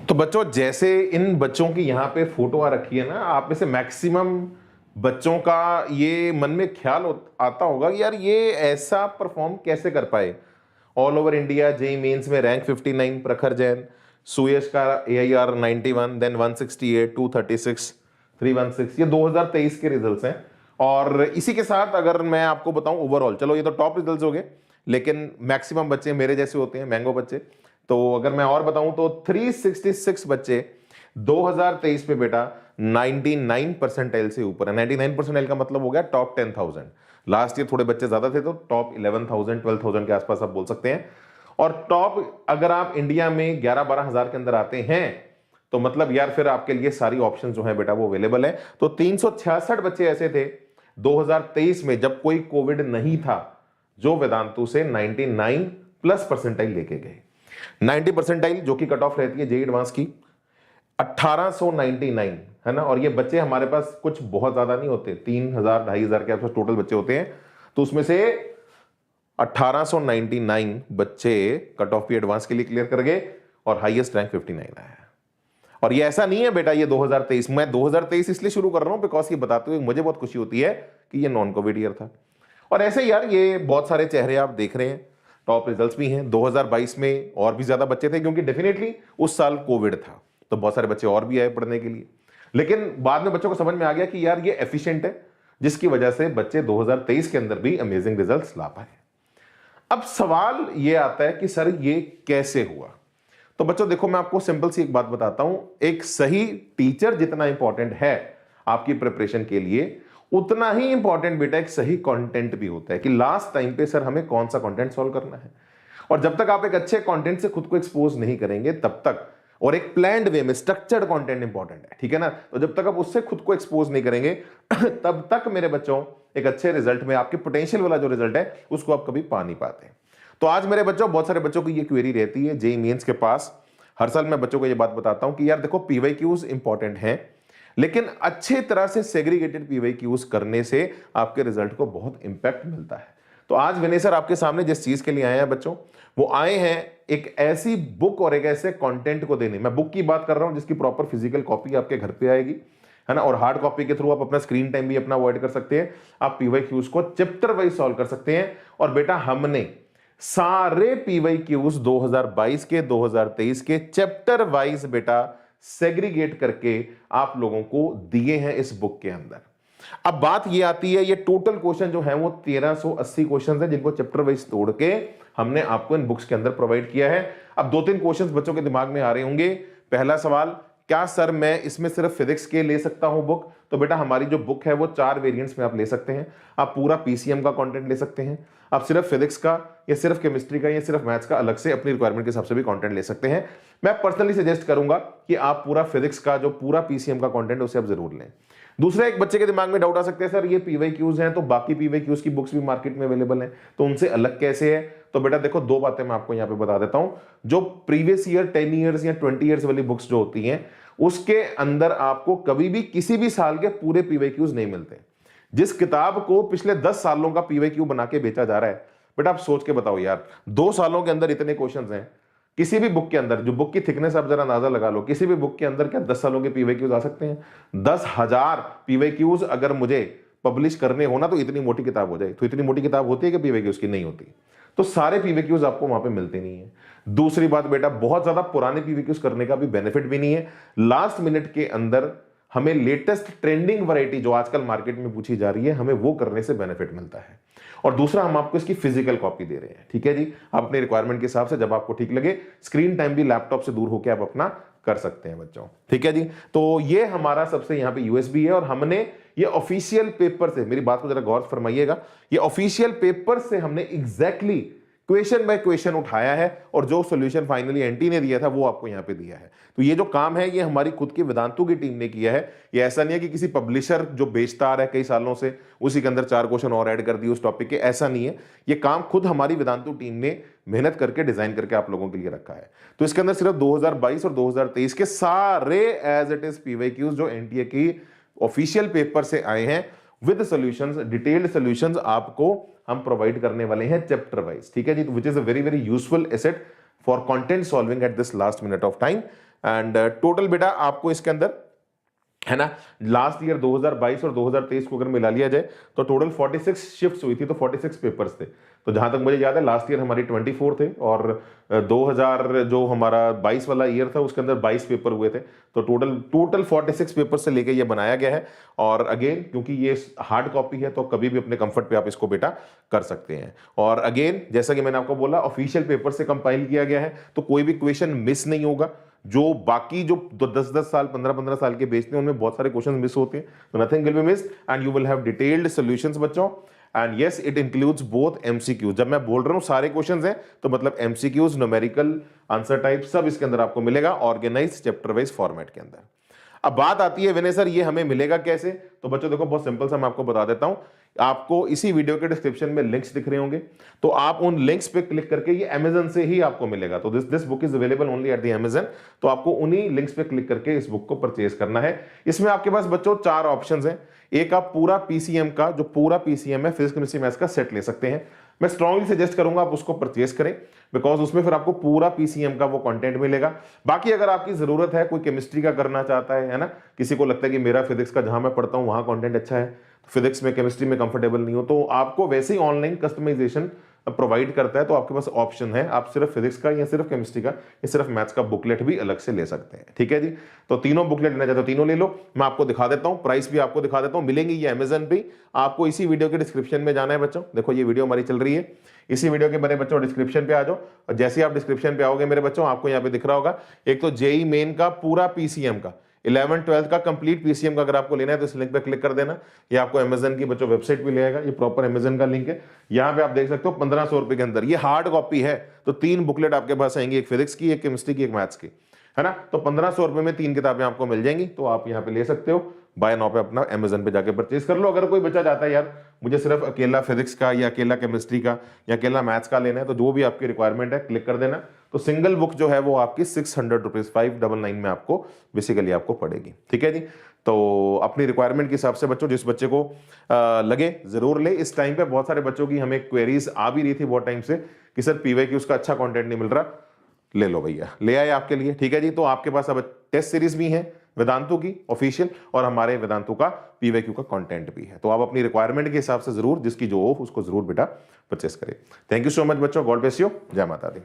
तो बच्चों, जैसे इन बच्चों की यहाँ पे फोटो आ रखी है ना, आप में से मैक्सिमम बच्चों का ये मन में ख्याल आता होगा कि यार ये ऐसा परफॉर्म कैसे कर पाए। All over India JEE Mains में रैंक 59, प्रखर जैन, सुयश का AIR 91, देन 168, 236, 316, ये 2023 के रिजल्ट्स हैं। और इसी के साथ अगर मैं आपको बताऊं ओवरऑल, चलो ये तो टॉप रिजल्ट्स हो गए, लेकिन मैक्सिमम बच्चे मेरे जैसे होते हैं, मैंगो बच्चे। तो अगर मैं और बताऊं तो 366 बच्चे 2023 में बेटा 99 परसेंटाइल से ऊपर है। 99 परसेंटाइल का मतलब हो गया टॉप 10,000। लास्ट ईयर थोड़े बच्चे ज्यादा थे तो टॉप 11,000 12,000 के आसपास आप बोल सकते हैं। और टॉप अगर आप इंडिया में 11-12 हजार के अंदर आते हैं तो मतलब यार फिर आपके लिए सारी ऑप्शन जो है बेटा वो अवेलेबल है। तो 366 बच्चे ऐसे थे 2023 में जब कोई कोविड नहीं था जो वेदांतु से 99 प्लस परसेंटाइल लेके गए। 90 परसेंटाइल जो कि कट ऑफ रहती है जेई एडवांस की 1899 है ना। और ये बच्चे हमारे पास कुछ बहुत ज्यादा नहीं होते, 3,000 2,500 के आसपास टोटल बच्चे होते हैं। तो उसमें से 1899 बच्चे कट ऑफ भी एडवांस के लिए क्लियर कर गए और हाईएस्ट रैंक 59 आया। और ये ऐसा नहीं है बेटा ये 2023, मैं 2023 इसलिए शुरू कर रहा हूं बिकॉज ये बताते हुए मुझे बहुत खुशी होती है कि ये नॉन कोविड ईयर था। और ऐसे यार ये बहुत सारे चेहरे आप देख रहे हैं, टॉप रिजल्ट्स भी हैं। 2022 में और भी ज्यादा बच्चे थे क्योंकि डेफिनेटली उस साल कोविड था तो बहुत सारे बच्चे और भी आए पढ़ने के लिए। लेकिन बाद में बच्चों को समझ में आ गया कि यार ये एफिशिएंट है, जिसकी वजह से बच्चे 2023 के अंदर भी अमेजिंग रिजल्ट्स ला पाए। अब सवाल ये आता है कि सर ये कैसे हुआ। तो बच्चों देखो, मैं आपको सिंपल सी एक बात बताता हूं, एक सही टीचर जितना इंपॉर्टेंट है आपकी प्रिपरेशन के लिए, उतना ही इंपॉर्टेंट बेटा एक सही कंटेंट भी होता है कि लास्ट टाइम पे सर हमें कौन सा कंटेंट सॉल्व करना है। और जब तक आप एक अच्छे कंटेंट से खुद को एक्सपोज नहीं करेंगे तब तक, और एक प्लान्ड वे में स्ट्रक्चर्ड कंटेंट इंपॉर्टेंट है, ठीक है ना। तो जब तक आप उससे खुद को एक्सपोज नहीं करेंगे तब तक मेरे बच्चों एक अच्छे रिजल्ट में, आपके पोटेंशियल वाला जो रिजल्ट है उसको आप कभी पा नहीं पाते। तो आज मेरे बच्चों, बहुत सारे बच्चों की ये क्वेरी रहती है जेईई मेंस के पास। हर साल मैं बच्चों को ये बात बताता हूं कि यार देखो पीवाईक्यूज इंपॉर्टेंट हैं, लेकिन अच्छे तरह से सेग्रीगेटेड पीवाईक्यूज करने से आपके रिजल्ट को बहुत इंपैक्ट मिलता है। तो आज विनय सर आपके सामने जिस चीज के लिए आए हैं बच्चों, वो आए हैं एक ऐसी बुक और एक ऐसे कंटेंट को देने। मैं बुक की बात कर रहा हूं जिसकी प्रॉपर फिजिकल कॉपी आपके घर पे आएगी, है ना। और हार्ड कॉपी के थ्रू आप अपना स्क्रीन टाइम भी अपना अवॉइड कर सकते हैं। आप पीवाईक्यूज को चैप्टर वाइज सॉल्व कर सकते हैं। और बेटा हमने सारे पीवाईक्यूज 2022 के 2023 के चैप्टर वाइज बेटा सेग्रीगेट करके आप लोगों को दिए हैं इस बुक के अंदर। अब बात ये आती है, ये टोटल क्वेश्चन जो है वो 1380 क्वेश्चन है जिनको चैप्टर वाइज तोड़ के हमने आपको इन बुक्स के अंदर प्रोवाइड किया है। अब 2-3 क्वेश्चंस बच्चों के दिमाग में आ रहे होंगे। पहला सवाल, क्या सर मैं इसमें सिर्फ फिजिक्स के ले सकता हूं बुक? तो बेटा हमारी जो बुक है वो 4 वेरिएंट्स में आप ले सकते हैं। आप पूरा पीसीएम का कंटेंट ले सकते हैं, आप सिर्फ फिजिक्स का या सिर्फ केमिस्ट्री का या सिर्फ मैथ्स का अलग से अपनी रिक्वायरमेंट के हिसाब से भी कंटेंट ले सकते हैं। मैं पर्सनली सजेस्ट करूंगा कि आप पूरा फिजिक्स का जो पूरा पीसीएम का कंटेंट उसे आप जरूर लें। दूसरा, एक बच्चे के दिमाग में डाउट आ सकते हैं, सर ये पीवाईक्यूज हैं तो बाकी पीवाईक्यूज की बुक्स भी मार्केट में अवेलेबल हैं तो उनसे अलग कैसे है? तो बेटा देखो, 2 बातें मैं आपको यहां पे बता देता हूं। जो प्रीवियस ईयर 10 ईयर्स या 20 ईयर्स वाली बुक्स जो होती हैं उसके अंदर आपको कभी भी किसी भी साल के पूरे पीवाईक्यूज नहीं मिलते। जिस किताब को पिछले 10 सालों का पीवाईक्यू बना के बेचा जा रहा है, बेटा आप सोच के बताओ यार, 2 सालों के अंदर इतने क्वेश्चंस हैं। किसी भी बुक के अंदर, जो बुक की थिकनेस आप जरा अंदाजा लगा लो, किसी भी बुक के अंदर क्या 10 सालों के पीवाईक्यूज आ सकते हैं? 10,000 पीवाईक्यूज अगर मुझे पब्लिश करने हो ना तो इतनी मोटी किताब हो जाए। तो इतनी मोटी किताब होती है कि पीवाईक्यूज की? नहीं होती। तो सारे पीवाईक्यूज आपको वहां पे मिलते नहीं है। दूसरी बात बेटा, बहुत ज्यादा पुराने पीवाईक्यूज करने का भी बेनिफिट भी नहीं है। लास्ट मिनट के अंदर हमें लेटेस्ट ट्रेंडिंग वैरायटी जो आजकल मार्केट में पूछी जा रही है, हमें वो करने से बेनिफिट मिलता है। और दूसरा, हम आपको इसकी फिजिकल कॉपी दे रहे हैं, ठीक है जी। आप अपने रिक्वायरमेंट के हिसाब से जब आपको ठीक लगे, स्क्रीन टाइम भी लैपटॉप से दूर होकर आप अपना कर सकते हैं बच्चों, ठीक है जी। तो ये हमारा सबसे यहाँ पे यूएसबी है और हमने ये ऑफिशियल पेपर से, मेरी बात को जरा गौर फरमाइएगा, ये ऑफिशियल पेपर से हमने एग्जैक्टली क्वेश्चन बाय क्वेश्चन उठाया है और जो सॉल्यूशन फाइनली एनटी ने दिया था वो आपको यहां पे दिया है। तो ये जो काम है ये हमारी खुद की वेदांतु की टीम ने किया है। ये ऐसा नहीं है कि किसी पब्लिशर जो बेचता आ रहा है कई सालों से उसी के अंदर 4 क्वेश्चन और ऐड कर दिए उस टॉपिक के, ऐसा नहीं है। ये काम खुद हमारी वेदांतु टीम ने मेहनत करके डिजाइन करके आप लोगों के लिए रखा है। तो इसके अंदर सिर्फ 2022 और 2023 के सारे एज इट इज पीवाईक्यूज जो एनटीए की ऑफिशियल पेपर से आए हैं विद सॉल्यूशंस, डिटेल्ड सॉल्यूशंस आपको हम प्रोवाइड करने वाले हैं चैप्टर वाइज, ठीक है जी। Which is a very very useful asset for content solving at this last minute of time. And total बेटा आपको इसके अंदर है ना, लास्ट ईयर 2022 और 2023 को अगर मिला लिया जाए तो टोटल 46 शिफ्ट्स हुई थी, तो 46 पेपर्स थे। तो जहां तक मुझे याद है लास्ट ईयर हमारी 24 थे और 2000 जो हमारा 22 वाला ईयर था उसके अंदर 22 पेपर हुए थे। तो टोटल 46 पेपर से लेके ये बनाया गया है। और अगेन क्योंकि ये हार्ड कॉपी है तो कभी भी अपने कंफर्ट पे आप इसको बेटा कर सकते हैं। और अगेन जैसा कि मैंने आपको बोला ऑफिशियल पेपर से कंपाइल किया गया है, तो कोई भी क्वेश्चन मिस नहीं होगा। जो बाकी जो 10-10 साल 15-15 साल के बेचते हैं उनमें बहुत सारे क्वेश्चन मिस होते हैं, तो nothing will be missed and you will have detailed solutions बच्चों। And yes it includes both MCQ. जब मैं बोल रहा हूं सारे क्वेश्चंस हैं तो मतलब एमसीक्यूज, न्यूमेरिकल आंसर टाइप सब इसके अंदर आपको मिलेगा ऑर्गेनाइज चैप्टर वाइज फॉर्मेट के अंदर। अब बात आती है विनय सर ये हमें मिलेगा कैसे, तो बच्चों देखो बहुत सिंपल सा मैं आपको बता देता हूं। आपको इसी वीडियो के डिस्क्रिप्शन में लिंक्स दिख रहे होंगे, तो आप उन लिंक्स पे क्लिक करके, ये अमेजन से ही आपको मिलेगा, तो this book is available only at the Amazon. तो आपको उन्हीं लिंक्स पे क्लिक करके इस बुक को परचेज करना है। इसमें आपके पास बच्चों 4 ऑप्शंस हैं। एक आप पूरा पीसीएम का, जो पूरा पीसीएम है फिजिक्स केमिस्ट्री मैथ्स का सेट ले सकते हैं। मैं स्ट्रांगली सजेस्ट करूंगा आप उसको परचेज करें, बिकॉज उसमें फिर आपको पूरा पीसीएम का वो कंटेंट मिलेगा। बाकी अगर आपकी जरूरत है, कोई केमिस्ट्री का करना चाहता है ना, किसी को लगता है कि मेरा फिजिक्स का जहां मैं पढ़ता हूं वहां कंटेंट अच्छा है, फिजिक्स में केमिस्ट्री में कंफर्टेबल नहीं हो, तो आपको वैसे ही ऑनलाइन कस्टमाइजेशन प्रोवाइड करता है। तो आपके पास ऑप्शन है, आप सिर्फ फिजिक्स का या सिर्फ केमिस्ट्री का या सिर्फ मैथ्स का बुकलेट भी अलग से ले सकते हैं। ठीक है जी, तो तीनों बुकलेट लेना चाहते हो तीनों ले लो। मैं आपको दिखा देता हूं, प्राइस भी आपको दिखा देता हूं, मिलेंगी ये अमेजन पे। आपको इसी वीडियो के डिस्क्रिप्शन में जाना है बच्चों। देखो ये वीडियो हमारी चल रही है, इसी वीडियो के मेरे बच्चों डिस्क्रिप्शन पे आ जाओ। और जैसे आप डिस्क्रिप्शन पे आओगे मेरे बच्चों, आपको यहाँ पे दिख रहा होगा एक तो जेई मेन का पूरा पीसीएम का, 11-12 का कंप्लीट पीसीएम का अगर आपको लेना है तो इस लिंक पे क्लिक कर देना। ये आपको अमेजन की बच्चों वेबसाइट पे ले आएगा, ये प्रॉपर अमेजन का लिंक है। यहाँ पे आप देख सकते हो 1500 रुपए के अंदर ये हार्ड कॉपी है। तो 3 बुकलेट आपके पास आएंगी, एक फिजिक्स की, एक केमिस्ट्री की, एक मैथ्स की, है ना। तो 1500 रुपए में 3 किताबें आपको मिल जाएंगी। तो आप यहाँ पे ले सकते हो, बाय नाउ पे अपना अमेजन पे जाके परचेज कर लो। अगर कोई बच्चा चाहता है यार मुझे सिर्फ अकेला फिजिक्स का या अकेला केमिस्ट्री का या अकेला मैथ्स का लेना है, तो जो भी आपकी रिक्वायरमेंट है क्लिक कर देना। तो सिंगल बुक जो है वो आपकी 600 रुपीज 599 में आपको बेसिकली आपको पड़ेगी। ठीक है जी, तो अपनी रिक्वायरमेंट के हिसाब से बच्चों जिस बच्चे को लगे जरूर ले। इस टाइम पे बहुत सारे बच्चों की हमें क्वेरीज आ भी रही थी बहुत टाइम से कि सर पीवाईक्यू उसका अच्छा कंटेंट नहीं मिल रहा, ले लो भैया, ले आए आपके लिए। ठीक है जी, तो आपके पास अब टेस्ट सीरीज भी है वेदांतु की ऑफिशियल, और हमारे वेदांतु का पीवाईक्यू का कंटेंट भी है। तो आप अपनी रिक्वायरमेंट के हिसाब से जरूर जिसकी जो हो उसको जरूर बेटा परचेस करें। थैंक यू सो मच बच्चों, गॉड ब्लेस यू, जय माता दी।